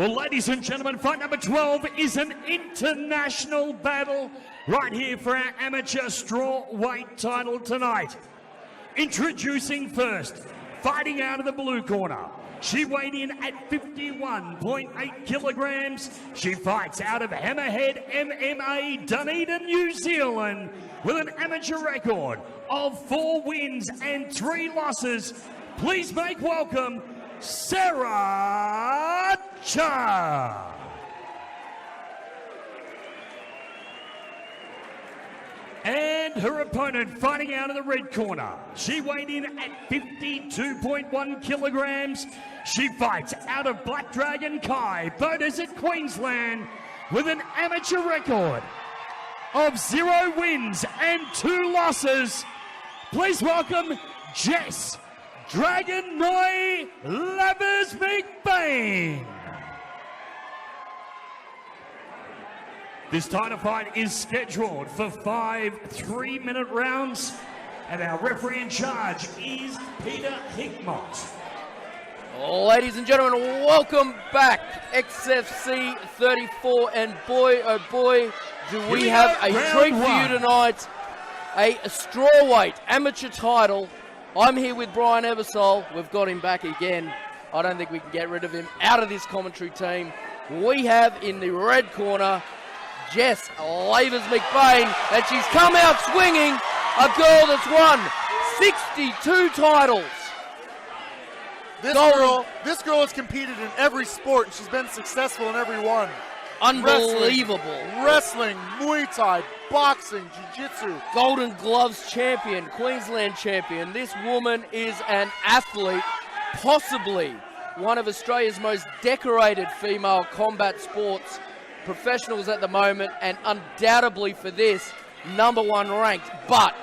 Well, ladies and gentlemen, fight number 12 is an international battle right here for our amateur strawweight title tonight. Introducing first, fighting out of the blue corner. She weighed in at 51.8 kilograms. She fights out of Hammerhead MMA, Dunedin, New Zealand, with an amateur record of 4 wins and 3 losses. Please make welcome Sarah Cha. And her opponent fighting out of the red corner. She weighed in at 52.1 kilograms. She fights out of Black Dragon Kai, Bodas at Queensland, with an amateur record of 0 wins and 2 losses. Please welcome Jess Dragon Noi Lavers Mcbain. This title fight is scheduled for 5 3-minute rounds, and our referee in charge is Peter Hickmott. Ladies and gentlemen, welcome back, XFC 34, and boy, oh boy, do we have a treat for you tonight, a strawweight amateur title. I'm here with Brian Eversole. We've got him back again. I don't think we can get rid of him out of this commentary team. We have in the red corner, Jess Lavers Mcbain, and she's come out swinging, a girl that's won 62 titles. This girl has competed in every sport, and she's been successful in every one. Unbelievable. Wrestling, Muay Thai, boxing, Jiu-Jitsu. Golden Gloves champion, Queensland champion. This woman is an athlete, possibly one of Australia's most decorated female combat sports professionals at the moment, and undoubtedly for this, #1 ranked. But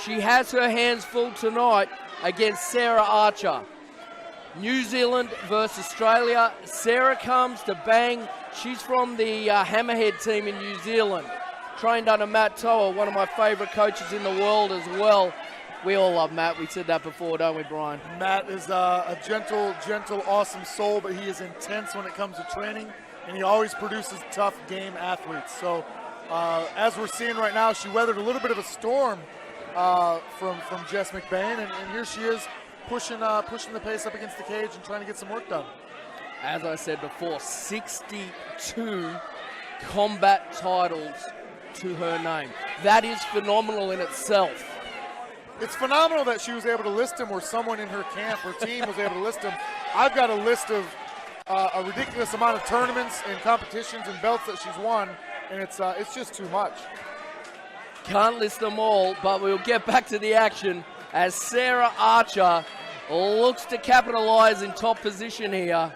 she has her hands full tonight against Sarah Archer. New Zealand versus Australia. Sarah comes to bang. She's from the Hammerhead team in New Zealand. Trained under Matt Toa, one of my favourite coaches in the world as well. We all love Matt. We said that before, don't we, Brian? Matt is a gentle, awesome soul, but he is intense when it comes to training, and he always produces tough game athletes. So as we're seeing right now, she weathered a little bit of a storm from Jess Mcbain, and here she is pushing the pace up against the cage and trying to get some work done. As I said before, 62 combat titles to her name. That is phenomenal in itself. It's phenomenal that she was able to list him, or someone in her camp, her team was able to list him. I've got a list of a ridiculous amount of tournaments and competitions and belts that she's won, and it's just too much. Can't list them all, but we'll get back to the action as Sarah Archer looks to capitalize in top position here.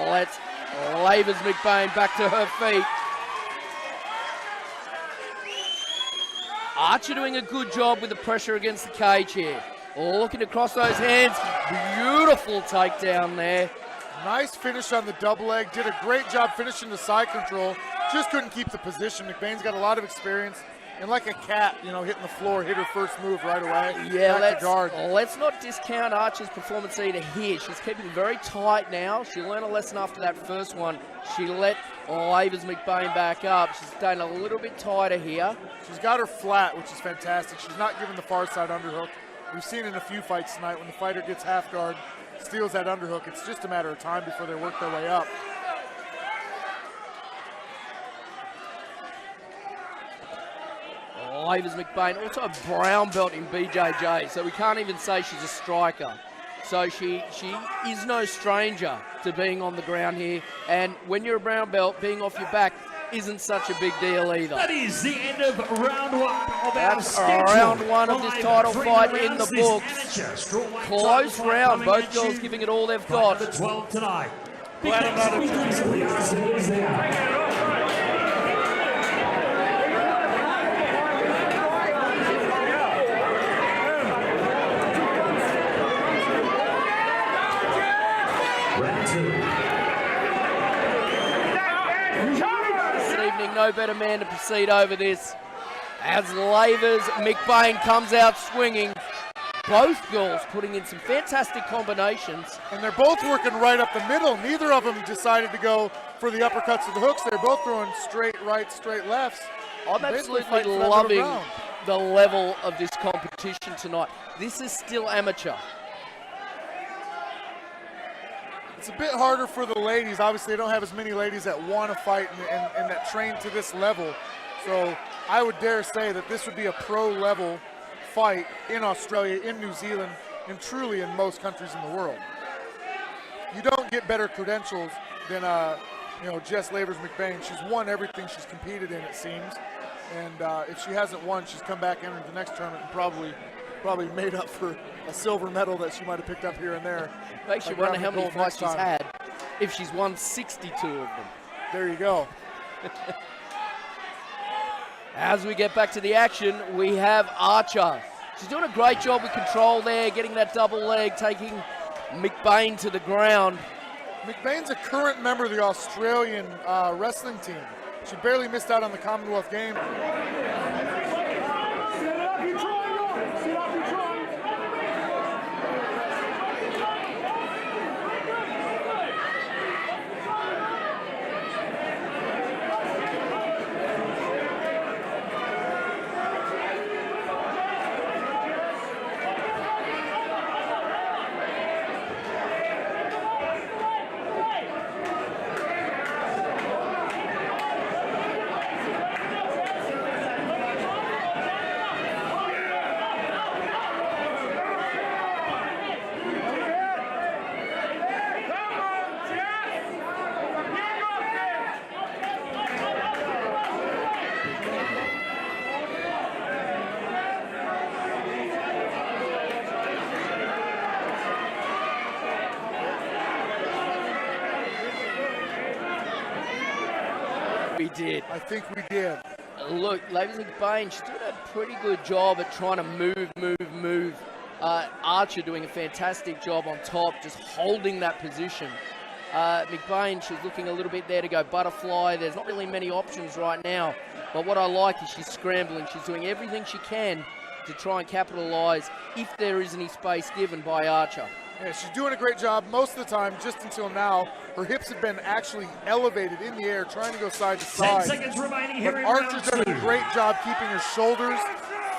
Let's Lavers Mcbain back to her feet. Archer doing a good job with the pressure against the cage here. Looking to cross those hands. Beautiful takedown there. Nice finish on the double leg. Did a great job finishing the side control. Just couldn't keep the position. Mcbain's got a lot of experience. And like a cat, hitting the floor, hit her first move right away. Yeah, let's not discount Archer's performance either here. She's keeping very tight now. She learned a lesson after that first one. She let Lavers Mcbain back up. She's staying a little bit tighter here. She's got her flat, which is fantastic. She's not giving the far side underhook. We've seen in a few fights tonight when the fighter gets half guard, steals that underhook. It's just a matter of time before they work their way up. Lavers Mcbain, also a brown belt in BJJ, so we can't even say she's a striker. So she is no stranger to being on the ground here, and when you're a brown belt, being off your back isn't such a big deal either. That is the end of round 1 of That's our round 1 of this title fight in the books. Close round, both girls giving it all they've got. The 12 tonight. No better man to proceed over this as Lavers Mcbain comes out swinging. both girls putting in some fantastic combinations. And they're both working right up the middle. Neither of them decided to go for the uppercuts or the hooks. They're both throwing straight rights, straight lefts. I'm absolutely loving the level of this competition tonight. This is still amateur. It's a bit harder for the ladies. Obviously, they don't have as many ladies that want to fight and that train to this level. So I would dare say that this would be a pro-level fight in Australia, in New Zealand, and truly in most countries in the world. You don't get better credentials than Jess Lavers Mcbain. She's won everything she's competed in, it seems. And if she hasn't won, she's come back into the next tournament and probably made up for a silver medal that she might have picked up here and there. Makes you wonder how many fights she's had if she's won 62 of them. There you go. As we get back to the action, we have Archer. She's doing a great job with control there, getting that double leg, taking Mcbain to the ground. Mcbain's a current member of the Australian wrestling team. She barely missed out on the Commonwealth Games. We did. I think we did. Look, Lavers Mcbain, she's doing a pretty good job at trying to move. Archer doing a fantastic job on top, just holding that position. Mcbain, she's looking a little bit there to go butterfly. There's not really many options right now. But what I like is she's scrambling. She's doing everything she can to try and capitalize if there is any space given by Archer. Yeah, she's doing a great job most of the time, just until now. Her hips have been actually elevated in the air, trying to go side to 10 side. seconds remaining here But in Archer's round done a 2. great job keeping her shoulders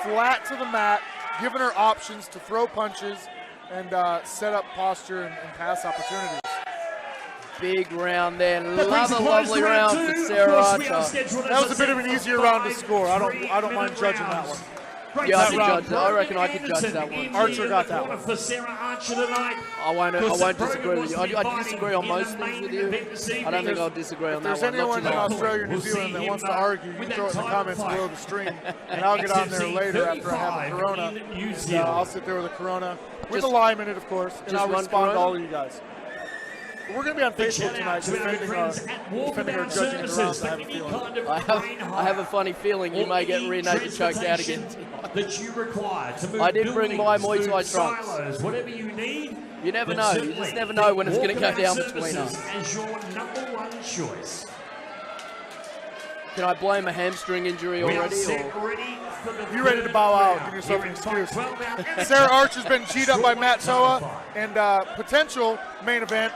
flat to the mat, giving her options to throw punches and set up posture and pass opportunities. Big round there. But Love a please lovely close round round for two. Sarah Of course, we are Archer. scheduled, That was as a I bit of said, an easier for round to 5 score. I don't mind 3-minute judging that rounds. one. Great Yeah, I to can see judge that. I reckon I could judge Anderson that one. in Archer the got that corner one. for Sarah Archer tonight. I won't Because the disagree program with you. wants to be I disagree on fighting most in the things with main you. event this I don't evening. think I'll disagree on If that there's one. Not anyone in tonight. Australia or New We'll see Zealand that him, wants to argue, you with can throw it in the that comments title below fight. the stream, and I'll get on there XFC later after I have a 35 Corona. in New And, Zealand. I'll sit there with a Corona, with Just- a lime in it, of course, and just I'll one respond to Corona? all of you guys. We're going to be on Big Facebook shout tonight out to our defending friends our at judging Services the rounds, for I have a any feeling. kind of I brain have a funny feeling you may get rear naked choked out again. that you require to move I did bring my buildings, Muay Thai move trunks. silos, whatever you need. You never then know. You certainly just never know when it's going to go Walkabout down between Services us. as your number one choice. Can I blame a hamstring injury We are already? set Or? ready for the You ready to third bow out? round. Give yourself Here an in fight excuse. 12 now. Sarah Archer's been G'd up by Matt Toa, and potential main event,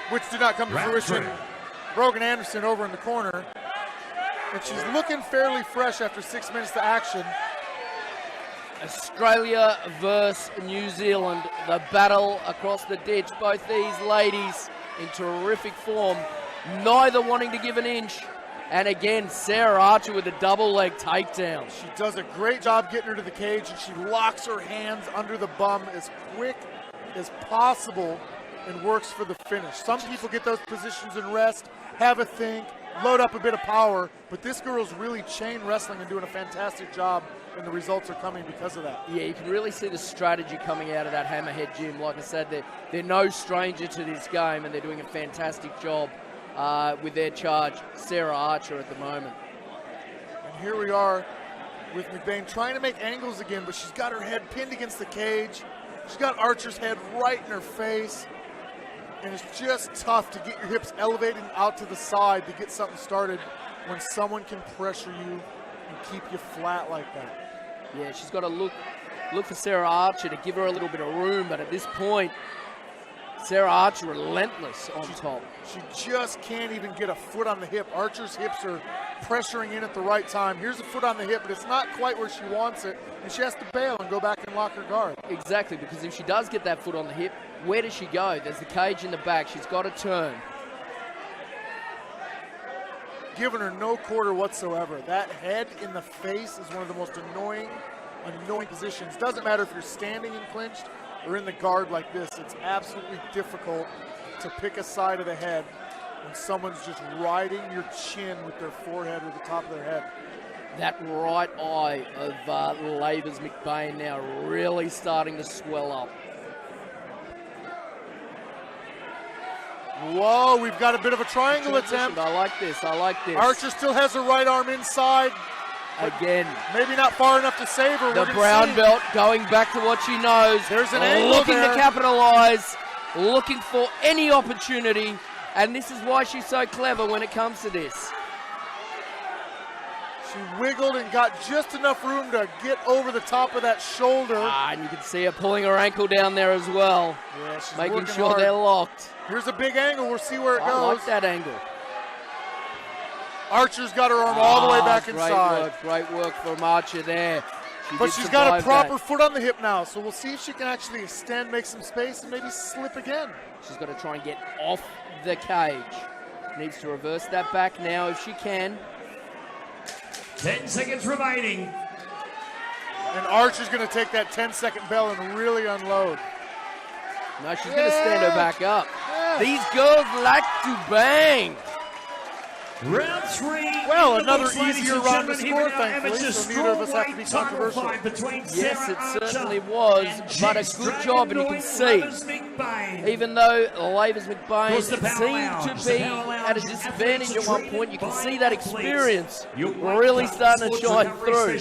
which did not come to Round fruition, 3. Brogan Anderson over in the corner. And she's looking fairly fresh after 6 minutes to action. Australia versus New Zealand. The battle across the ditch. Both these ladies in terrific form. Neither wanting to give an inch. And again, Sarah Archer with a double leg takedown. She does a great job getting her to the cage, and she locks her hands under the bum as quick as possible and works for the finish. Some people get those positions and rest, have a think, load up a bit of power, but this girl's really chain wrestling and doing a fantastic job, and the results are coming because of that. Yeah, you can really see the strategy coming out of that Hammerhead gym. Like I said, they're no stranger to this game, and they're doing a fantastic job with their charge, Sarah Archer, at the moment. And here we are with Mcbain trying to make angles again, but she's got her head pinned against the cage. She's got Archer's head right in her face. And it's just tough to get your hips elevated and out to the side to get something started when someone can pressure you and keep you flat like that. Yeah, she's got to look look for Sarah Archer to give her a little bit of room, but at this point, Sarah Archer relentless on top. She just can't even get a foot on the hip. Archer's hips are pressuring in at the right time. Here's a foot on the hip, but it's not quite where she wants it, and she has to bail and go back and lock her guard. Exactly, because if she does get that foot on the hip, where does she go? There's the cage in the back. She's got to turn. Giving her no quarter whatsoever. That head in the face is one of the most annoying positions. Doesn't matter if you're standing and clinched or in the guard like this. It's absolutely difficult to pick a side of the head when someone's just riding your chin with their forehead or the top of their head. That right eye of Lavers Mcbain now really starting to swell up. Whoa, we've got a bit of a triangle attempt. I like this, I like this. Archer still has her right arm inside. Again. Maybe not far enough to save her. The brown belt going back to what she knows. There's an angle looking there. to capitalize, looking for any opportunity, and this is why she's so clever when it comes to this. She wiggled and got just enough room to get over the top of that shoulder. And you can see her pulling her ankle down there as well. Yeah, she's making sure hard. they're locked. Here's a big angle. We'll see where it goes. I like that angle. Archer's got her arm all the way back inside. Great work from Archer there. But she's got a proper foot on the hip now, so we'll see if she can actually extend, make some space, and maybe slip again. She's got to try and get off the cage. Needs to reverse that back now if she can. 10 seconds remaining. And Archer's going to take that 10-second bell and really unload. No, she's going to stand her back up. These girls like to bang. Round 3. Well, another easier round to score, thankfully, so neither of us have to be controversial. Yes, it certainly was, but a good job, and you can see, even though Lavers Mcbain seemed to be at a disadvantage at one point, you can see that experience really starting to shine through.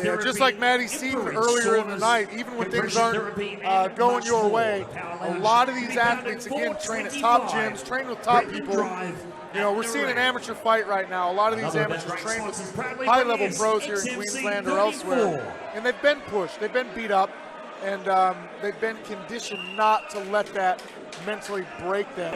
Yeah, just like Maddie seen earlier in the night, even when things aren't going your way, a lot of these athletes, again, train at top gyms, train with top people. You know, we're seeing an amateur fight right now. A lot of these amateurs train with high-level pros here in Queensland or elsewhere. And they've been pushed, they've been beat up, and they've been conditioned not to let that mentally break them.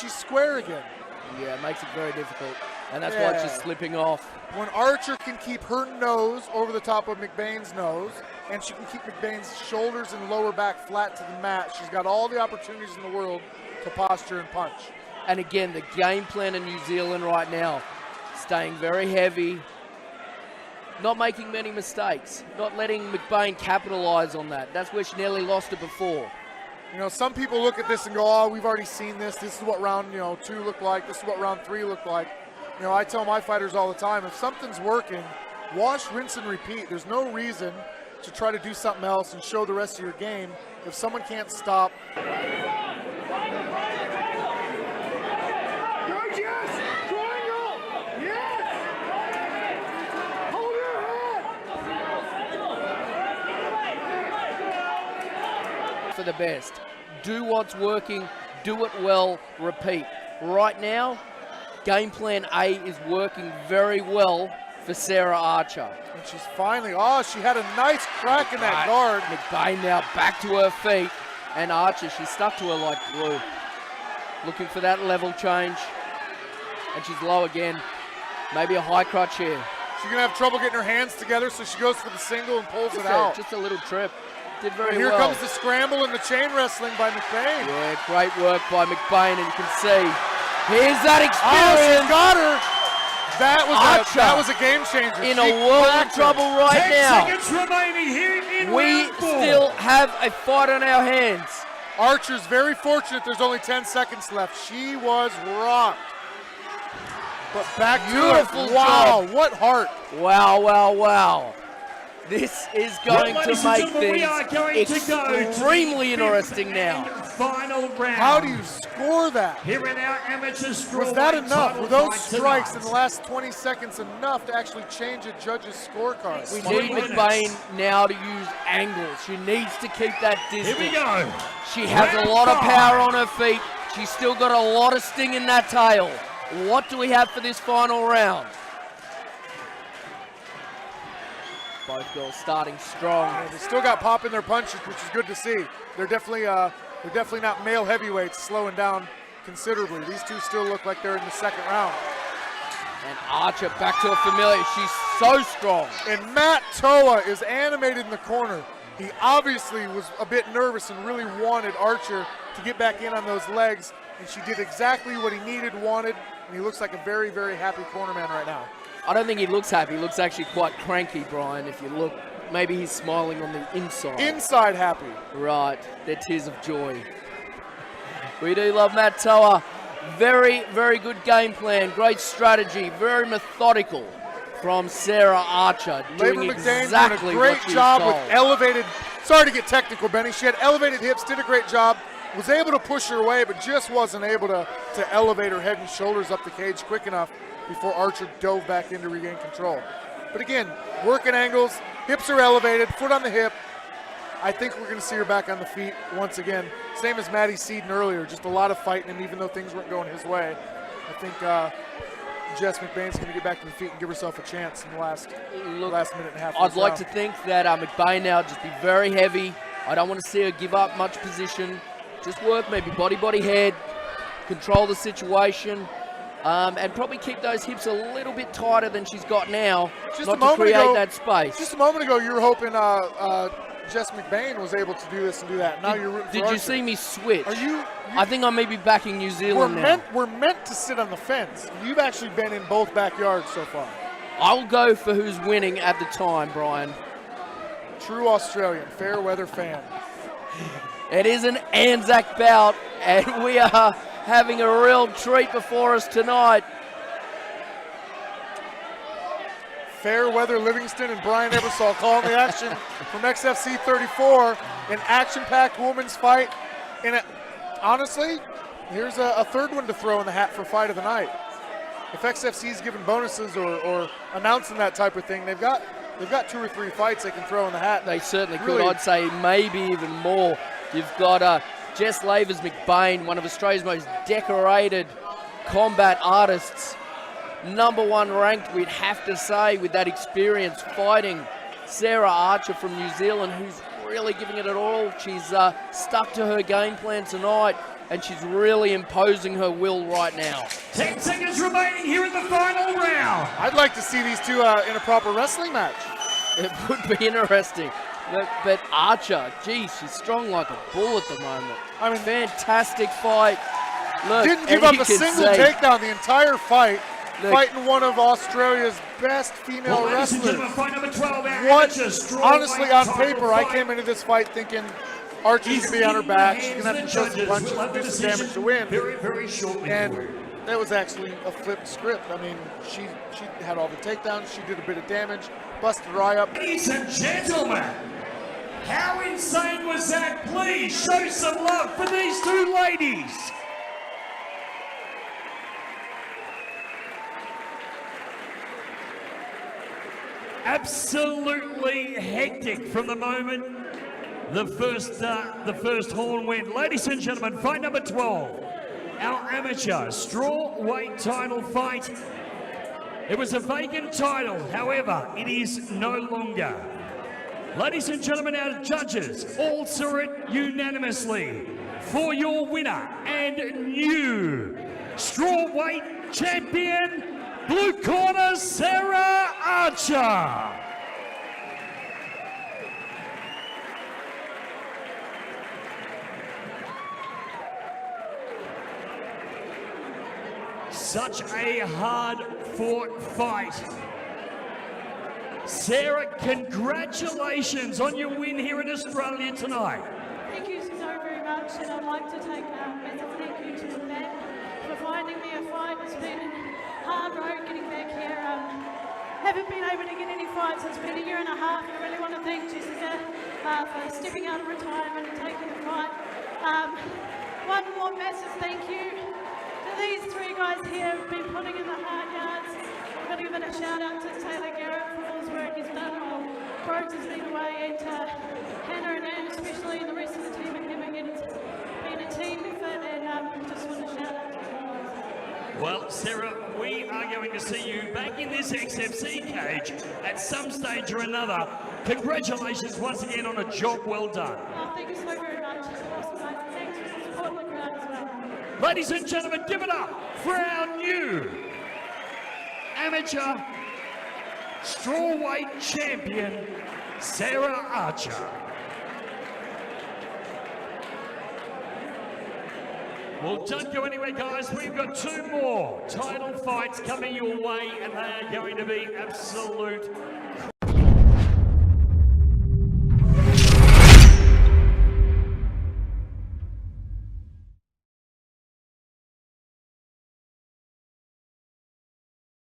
Square again. Yeah, it makes it very difficult, and that's why she's slipping off. When Archer can keep her nose over the top of Mcbain's nose, and she can keep Mcbain's shoulders and lower back flat to the mat, she's got all the opportunities in the world to posture and punch. And again, the game plan in New Zealand right now, staying very heavy, not making many mistakes, not letting Mcbain capitalize on that. That's where she nearly lost it before. You know, some people look at this and go, oh, we've already seen this. This is what round, 2 looked like. This is what round 3 looked like. You know, I tell my fighters all the time, if something's working, wash, rinse, and repeat. There's no reason to try to do something else and show the rest of your game if someone can't stop. For the best. Do what's working, do it well, repeat. Right now, game plan A is working very well for Sarah Archer. And she's finally, she had a nice crack in that guard. Mcbain now back to her feet, and Archer, she's stuck to her like glue. Looking for that level change, and she's low again. Maybe a high crotch here. She's gonna have trouble getting her hands together, so she goes for the single and pulls it out. Just a little trip. Did very well. Here well. comes the scramble and the chain wrestling by Mcbain. Yeah, great work by Mcbain, and you can see, here's that experience. She got her. That was a game changer. In a world of trouble right 10 now. seconds remaining here in We round 4. still have a fight on our hands. Archer's very fortunate there's only 10 seconds left. She was rocked. But back to it. Wow, what heart. Wow, wow, wow. This is going to ladies make and gentlemen, we are going things to go to extremely the interesting fifth now. and final round. How do you score that? Here in our amateur straw Was that weight enough? title Were those fight strikes in tonight? the last 20 seconds enough to actually change a judge's scorecard? We 3 need minutes. Mcbain now to use angles. She needs to keep that distance. Here we go. She has a lot of power on her feet. She's still got a lot of sting in that tail. What do we have for this final round? Both girls starting strong. They still got pop in their punches, which is good to see. They're definitely not male heavyweights slowing down considerably. These two still look like they're in the second round. And Archer back to a familiar. She's so strong. And Matt Toa is animated in the corner. He obviously was a bit nervous and really wanted Archer to get back in on those legs, and she did exactly what he needed, wanted, and he looks like a very, very happy cornerman right now. I don't think he looks happy. He looks actually quite cranky, Brian. If you look, maybe he's smiling on the inside. Inside happy. Right, they're tears of joy. We do love Matt Toa. Very, very good game plan. Great strategy. Very methodical from Sarah Archer. Doing Laver Mcbain exactly doing a great what she's job told. with elevated, sorry to get technical, Benny. She had elevated hips, did a great job. Was able to push her away, but just wasn't able to elevate her head and shoulders up the cage quick enough before Archer dove back in to regain control. But again, working angles, hips are elevated, foot on the hip. I think we're going to see her back on the feet once again. Same as Maddie Seaton earlier, just a lot of fighting him even though things weren't going his way. I think Jess Mcbain's going to get back to the feet and give herself a chance in the last minute and a half. I'd like to think that Mcbain now just be very heavy. I don't want to see her give up much position. Just work maybe body, head, control the situation. And probably keep those hips a little bit tighter than she's got now, not to create that space. Just a moment ago, you were hoping Jess Mcbain was able to do this and do that. Now you're rooting for Did Archer. you see me switch? Are you? I think I may be backing New Zealand now. We're meant to sit on the fence. You've actually been in both backyards so far. I'll go for who's winning at the time, Brian. True Australian, fair weather fan. It is an Anzac bout, and we are having a real treat before us tonight. Fairweather Livingston and Brian Ebersol calling the action from XFC 34, an action-packed women's fight. And honestly, here's a third one to throw in the hat for fight of the night. If XFC's giving bonuses or announcing that type of thing, they've got 2 or 3 fights they can throw in the hat. They certainly Really, could. I'd say maybe even more. You've got Jess Lavers Mcbain, one of Australia's most decorated combat artists. #1 ranked, we'd have to say, with that experience fighting Sarah Archer from New Zealand, who's really giving it all. She's stuck to her game plan tonight, and she's really imposing her will right now. 10 seconds remaining here in the final round. I'd like to see these two in a proper wrestling match. It would be interesting. But Archer, geez, she's strong like a bull at the moment. I mean, fantastic fight. Look, didn't give up a single takedown the entire fight. Look, fighting one of Australia's best female Ladies and wrestlers. gentlemen, fight number 12, our What? amateur straw Honestly, weight on title paper, I fight came into this fight thinking Archer's going to be on her back. She's going to have to throw some punches and do some damage to win. Very, very shortly. And that was actually a flipped script. I mean, she had all the takedowns. She did a bit of damage, busted her eye up. Ladies and gentlemen, how insane was that? Please show some love for these two ladies. Absolutely hectic from the moment the first horn went. Ladies and gentlemen, fight number 12, our amateur straw weight title fight. It was a vacant title, however, it is no longer. Ladies and gentlemen, our judges all saw it unanimously for your winner and new strawweight champion, blue corner, Sarah Archer. Such a hard-fought fight. Sarah, congratulations on your win here in Australia tonight. Thank you so very much, and I'd like to take a thank you to Matt for finding me a fight. It's been a hard road getting back here. Haven't been able to get any fights. It's been a year and a half, and I really want to thank Jesica for stepping out of retirement and taking the fight. One more massive thank you to these three guys here who've been putting in the hard yards. I've got to give it a shout out to Taylor Garrett for all his work he's done while Brooks has been away, and Hannah and Anne especially, and the rest of the team at Mcbain. It's been a team effort, and just want to shout out to you guys. Well, Sarah, we are going to see you back in this XFC cage at some stage or another. Congratulations once again on a job well done. Oh, thank you so very much. Awesome, mate. Thanks for supporting the crowd as well. Ladies and gentlemen, give it up for our new amateur strawweight champion, Sarah Archer. Well, don't go anywhere, guys. We've got 2 more title fights coming your way, and they are going to be absolute